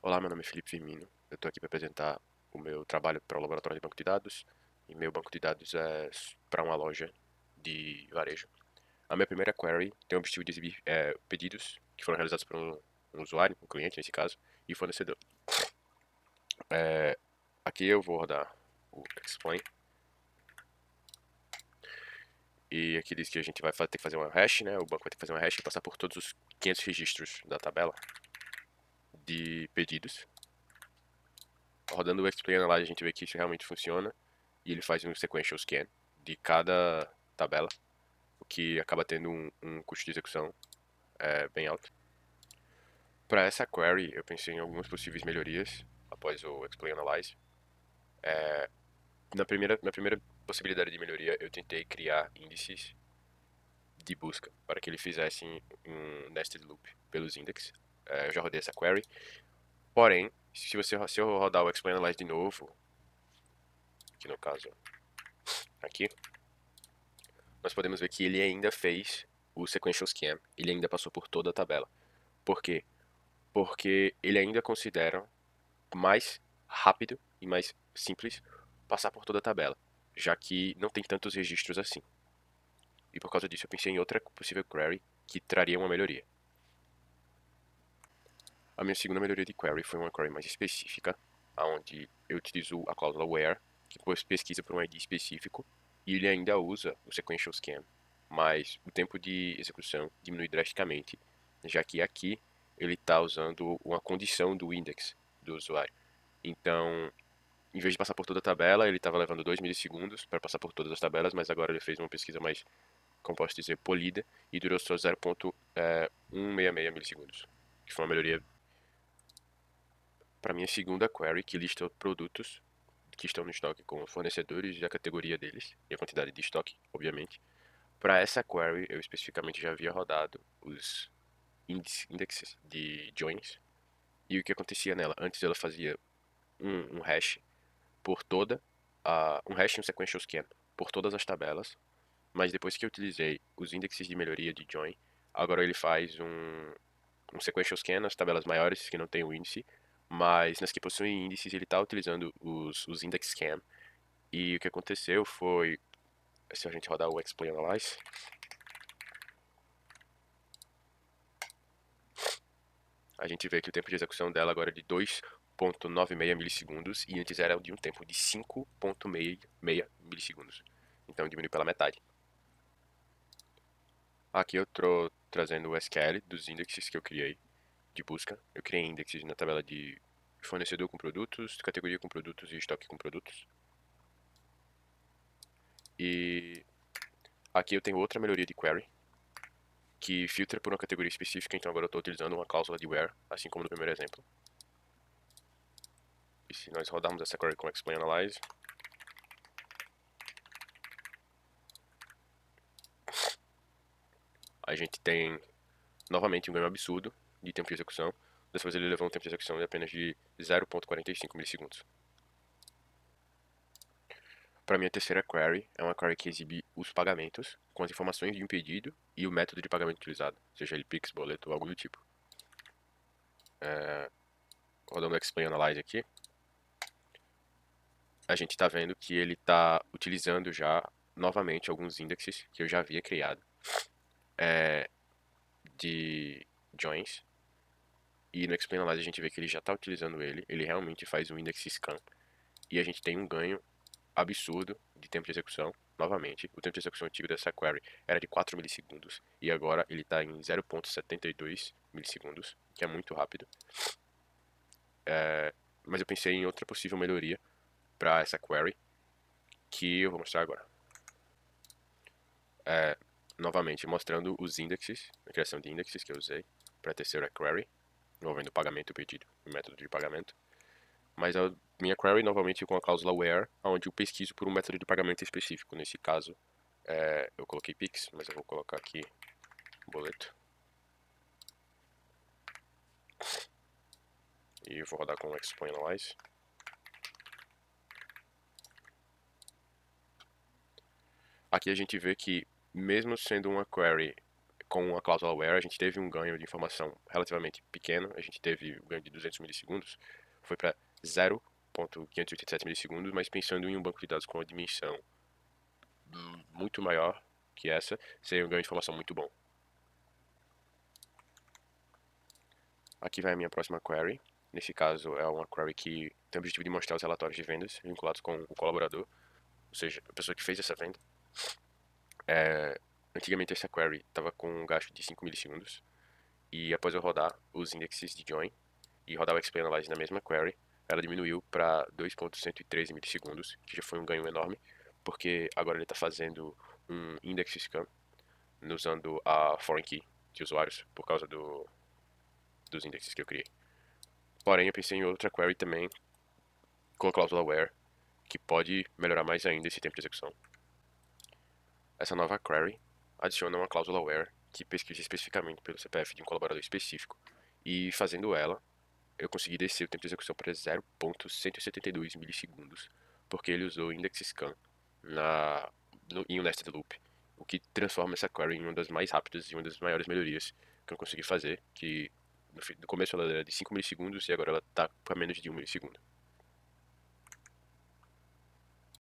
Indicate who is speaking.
Speaker 1: Olá, meu nome é Felipe Firmino. Eu estou aqui para apresentar o meu trabalho para o laboratório de banco de dados. E meu banco de dados é para uma loja de varejo. A minha primeira query tem o objetivo de exibir pedidos que foram realizados por um usuário, um cliente nesse caso, e fornecedor. É, aqui eu vou rodar o explain. E aqui diz que a gente vai ter que fazer uma hash, né? O banco vai ter que fazer uma hash e passar por todos os 500 registros da tabela de pedidos. Rodando o Explain Analyze, a gente vê que isso realmente funciona. E ele faz um sequential scan de cada tabela, o que acaba tendo um custo de execução bem alto. Para essa query, eu pensei em algumas possíveis melhorias após o Explain Analyze. Na primeira possibilidade de melhoria, eu tentei criar índices de busca para que ele fizesse um nested loop pelos index. Eu já rodei essa query. Porém, se eu rodar o Explain Analyze de novo, que no caso aqui, nós podemos ver que ele ainda fez o sequential scan, ele ainda passou por toda a tabela. Por quê? Porque ele ainda considera mais rápido e mais simples passar por toda a tabela, já que não tem tantos registros assim. E por causa disso eu pensei em outra possível query que traria uma melhoria. A minha segunda melhoria de query foi uma query mais específica, onde eu utilizo a cláusula where, que pesquisa por um ID específico, e ele ainda usa o sequential scan, mas o tempo de execução diminui drasticamente, já que aqui ele está usando uma condição do index do usuário. Então, em vez de passar por toda a tabela, ele estava levando 2 milissegundos para passar por todas as tabelas, mas agora ele fez uma pesquisa mais, como posso dizer, polida, e durou só 0,166 milissegundos, que foi uma melhoria para minha segunda query, que lista produtos que estão no estoque com fornecedores e a categoria deles, e a quantidade de estoque, obviamente. Para essa query, eu especificamente já havia rodado os indexes de joins, e o que acontecia nela? Antes ela fazia um hash por toda um hash e um sequential scan por todas as tabelas, mas depois que eu utilizei os indexes de melhoria de join, agora ele faz um sequential scan nas tabelas maiores que não tem o índice, mas nas que possuem índices ele está utilizando os index scan. E o que aconteceu foi, se a gente rodar o explain analyze, a gente vê que o tempo de execução dela agora é de 2,96 milissegundos e antes era de um tempo de 5,66 milissegundos. Então diminui pela metade. Aqui eu estou trazendo o SQL dos indexes que eu criei de busca. Eu criei indexes na tabela de fornecedor com produtos, categoria com produtos e estoque com produtos. E aqui eu tenho outra melhoria de query, que filtra por uma categoria específica, então agora eu estou utilizando uma cláusula de where, assim como no primeiro exemplo. E se nós rodarmos essa query com explain analyze, a gente tem novamente um ganho absurdo de tempo de execução. Dessa vez ele levou um tempo de execução de apenas de 0,45 milissegundos. Para minha terceira query, é uma query que exibe os pagamentos com as informações de um pedido e o método de pagamento utilizado, seja ele Pix, boleto ou algo do tipo. Rodando o Explain Analyze aqui, a gente está vendo que ele está utilizando já novamente alguns indexes que eu já havia criado de joins. E no Explain Analyze a gente vê que ele já está utilizando ele realmente faz um index scan. E a gente tem um ganho absurdo de tempo de execução. Novamente, o tempo de execução antigo dessa query era de 4 milissegundos e agora ele está em 0,72 milissegundos, que é muito rápido. Mas eu pensei em outra possível melhoria para essa query, que eu vou mostrar agora. Novamente, mostrando os indexes, a criação de indexes que eu usei para a terceira query, envolvendo o pagamento, o pedido e o método de pagamento. Mas a minha query, novamente, com a cláusula where, onde eu pesquiso por um método de pagamento específico. Nesse caso, eu coloquei Pix, mas eu vou colocar aqui boleto. E eu vou rodar com o Explain Analyze. Aqui a gente vê que, mesmo sendo uma query com a cláusula where a gente teve um ganho de informação relativamente pequeno, a gente teve um ganho de 200 milissegundos, foi para 0,587 milissegundos, mas pensando em um banco de dados com uma dimensão muito maior que essa, seria um ganho de informação muito bom. Aqui vai a minha próxima query. Nesse caso, é uma query que tem o objetivo de mostrar os relatórios de vendas vinculados com o colaborador, ou seja, a pessoa que fez essa venda. Antigamente essa query estava com um gasto de 5 milissegundos, e após eu rodar os indexes de join e rodar o XP Analyze na mesma query, ela diminuiu para 2.113 milissegundos, que já foi um ganho enorme, porque agora ele está fazendo um index scan usando a foreign key de usuários por causa dos indexes que eu criei. Porém, eu pensei em outra query também com a cláusula where, que pode melhorar mais ainda esse tempo de execução. Essa nova query adiciona uma cláusula where que pesquisa especificamente pelo CPF de um colaborador específico, e fazendo ela, eu consegui descer o tempo de execução para 0.172 milissegundos, porque ele usou o index scan em um nested loop, o que transforma essa query em uma das mais rápidas e uma das maiores melhorias que eu consegui fazer, que no começo ela era de 5 milissegundos e agora ela está para menos de 1 milissegundo.